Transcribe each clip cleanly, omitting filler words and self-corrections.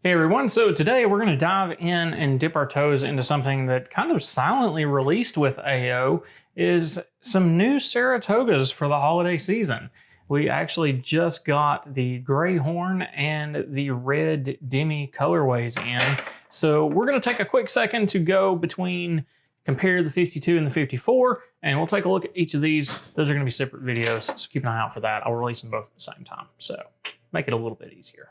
Hey everyone, so today we're going to dive in and dip our toes into something that kind of silently released with AO is some new Saratogas for the holiday season. We actually just got the gray horn and the red demi colorways in. So we're going to take a quick second to go between compare the 52 and the 54, and we'll take a look at each of these. Those are going to be separate videos, so keep an eye out for that. I'll release them both at the same time, so make it a little bit easier.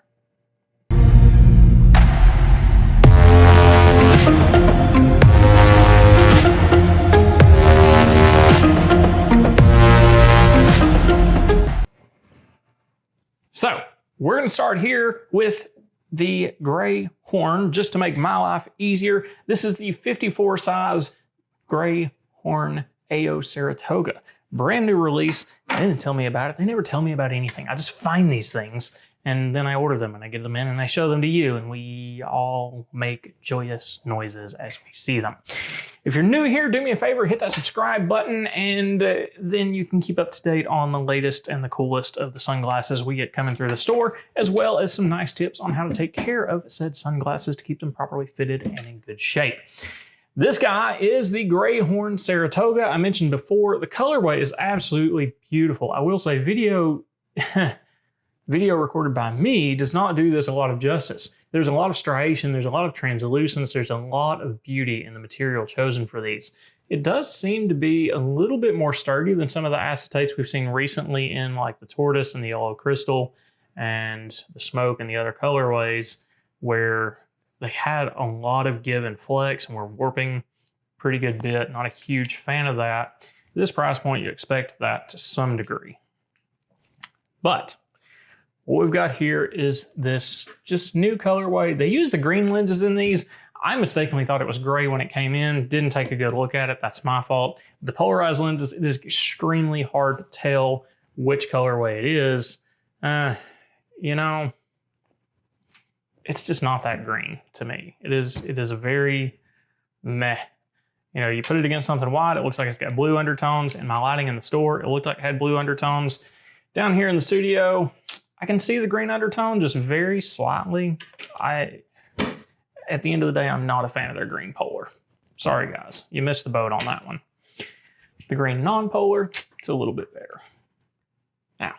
So we're going to start here with the gray horn just to make my life easier. This is the 54 size gray horn AO Saratoga. Brand new release. They didn't tell me about it. They never tell me about anything. I just find these things and then I order them and I get them in and I show them to you and we all make joyous noises as we see them. If you're new here, do me a favor, hit that subscribe button and then you can keep up to date on the latest and the coolest of the sunglasses we get coming through the store, as well as some nice tips on how to take care of said sunglasses to keep them properly fitted and in good shape. This guy is the gray horn Saratoga. I mentioned before, the colorway is absolutely beautiful. I will say video recorded by me does not do this a lot of justice. There's a lot of striation, there's a lot of translucence, there's a lot of beauty in the material chosen for these. It does seem to be a little bit more sturdy than some of the acetates we've seen recently in like the tortoise and the yellow crystal and the smoke and the other colorways, where they had a lot of give and flex and were warping pretty good bit. Not a huge fan of that. At this price point, you expect that to some degree. But what we've got here is this just new colorway. They use the green lenses in these. I mistakenly thought it was gray when it came in. Didn't take a good look at it. That's my fault. The polarized lenses, it is extremely hard to tell which colorway it is. You know, it's just not that green to me. It is a very meh. You know, you put it against something white, it looks like it's got blue undertones. In my lighting in the store, it looked like it had blue undertones. Down here in the studio, I can see the green undertone just very slightly. At the end of the day, I'm not a fan of their green polar. Sorry guys, you missed the boat on that one. The green non-polar, it's a little bit better. Now,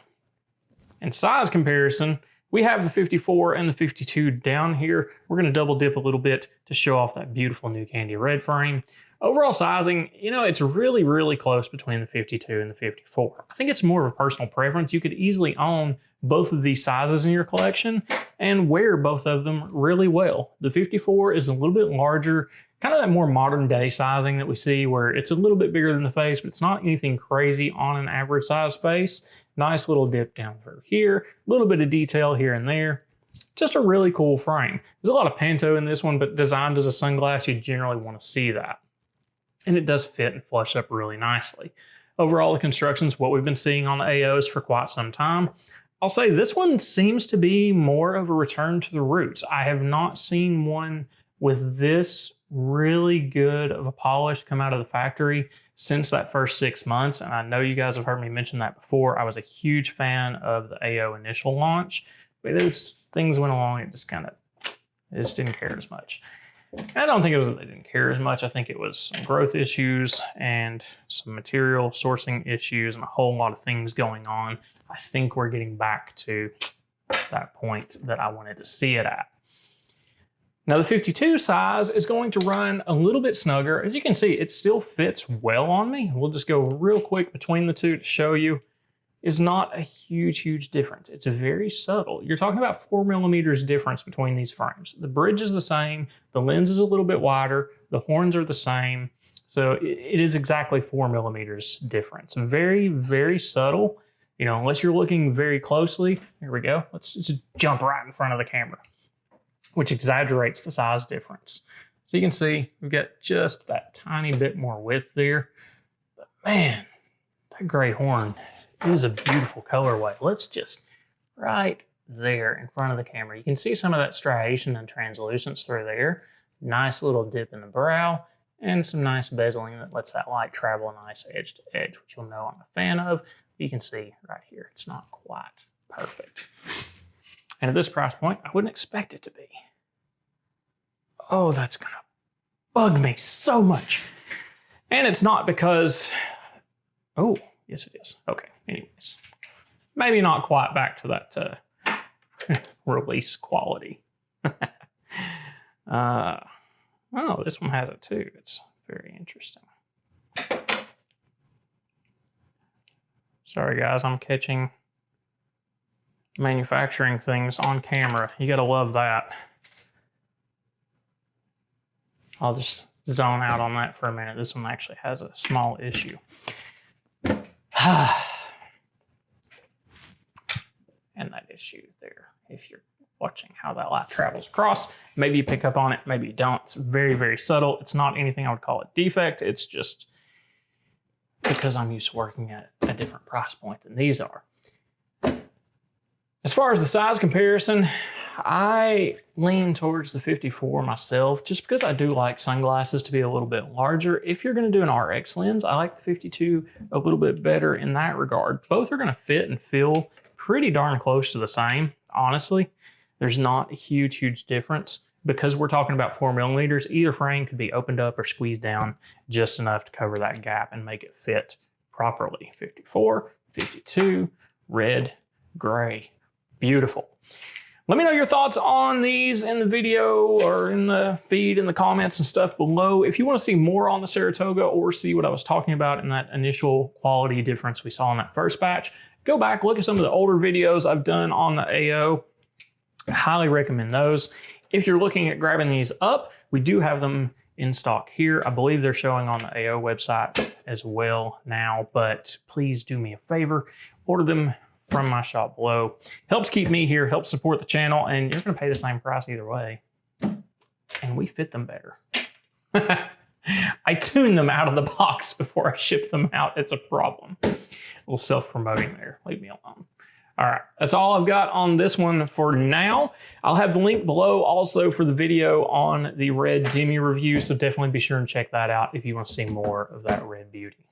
in size comparison, we have the 54 and the 52 down here. We're gonna double dip a little bit to show off that beautiful new candy red frame. Overall sizing, you know, it's really, really close between the 52 and the 54. I think it's more of a personal preference. You could easily own both of these sizes in your collection and wear both of them really well. The 54 is a little bit larger, kind of that more modern day sizing that we see where it's a little bit bigger than the face, but it's not anything crazy on an average size face. Nice little dip down through here, a little bit of detail here and there. Just a really cool frame. There's a lot of panto in this one, but designed as a sunglass, you generally want to see that. And it does fit and flush up really nicely. Overall, the construction's what we've been seeing on the AOs for quite some time. I'll say this one seems to be more of a return to the roots. I have not seen one with this really good of a polish come out of the factory since that first 6 months. And I know you guys have heard me mention that before. I was a huge fan of the AO initial launch, but as things went along, it just didn't care as much. I don't think it was that they didn't care as much. I think it was some growth issues and some material sourcing issues and a whole lot of things going on. I think we're getting back to that point that I wanted to see it at. Now the 52 size is going to run a little bit snugger. As you can see, it still fits well on me. We'll just go real quick between the two to show you. Is not a huge difference. It's very subtle. You're talking about 4 millimeters difference between these frames. The bridge is the same, the lens is a little bit wider, the horns are the same. So it is exactly 4 millimeters difference. Very subtle. You know, unless you're looking very closely, here we go. Let's just jump right in front of the camera, which exaggerates the size difference. So you can see we've got just that tiny bit more width there. But man, that gray horn is a beautiful colorway. Let's just right there in front of the camera. You can see some of that striation and translucence through there. Nice little dip in the brow and some nice bezeling that lets that light travel nice edge to edge, which you'll know I'm a fan of. You can see right here, it's not quite perfect. And at this price point, I wouldn't expect it to be. Oh, that's gonna bug me so much. And it's not because, oh, yes it is. Okay, anyways. Maybe not quite back to that release quality. Oh, this one has it too. It's very interesting. Sorry guys, I'm catching manufacturing things on camera. You gotta love that. I'll just zone out on that for a minute. This one actually has a small issue. And that issue there, if you're watching how that light travels across, maybe you pick up on it, maybe you don't. It's very, very subtle. It's not anything I would call a defect. It's just because I'm used to working at a different price point than these are. As far as the size comparison, I lean towards the 54 myself, just because I do like sunglasses to be a little bit larger. If you're going to do an RX lens, I like the 52 a little bit better in that regard. Both are going to fit and feel pretty darn close to the same, honestly. There's not a huge, huge difference. Because we're talking about 4mm, either frame could be opened up or squeezed down just enough to cover that gap and make it fit properly. 54, 52, red, gray, beautiful. Let me know your thoughts on these in the video or in the feed, in the comments and stuff below. If you want to see more on the Saratoga or see what I was talking about in that initial quality difference we saw in that first batch, go back, look at some of the older videos I've done on the AO. I highly recommend those. If you're looking at grabbing these up, we do have them in stock here. I believe they're showing on the AO website as well now, but please do me a favor, order them from my shop below. Helps keep me here, helps support the channel, and you're gonna pay the same price either way. And we fit them better. I tune them out of the box before I ship them out. It's a problem. A little self-promoting there, leave me alone. All right, that's all I've got on this one for now. I'll have the link below also for the video on the red Demi review, so definitely be sure and check that out if you want to see more of that red beauty.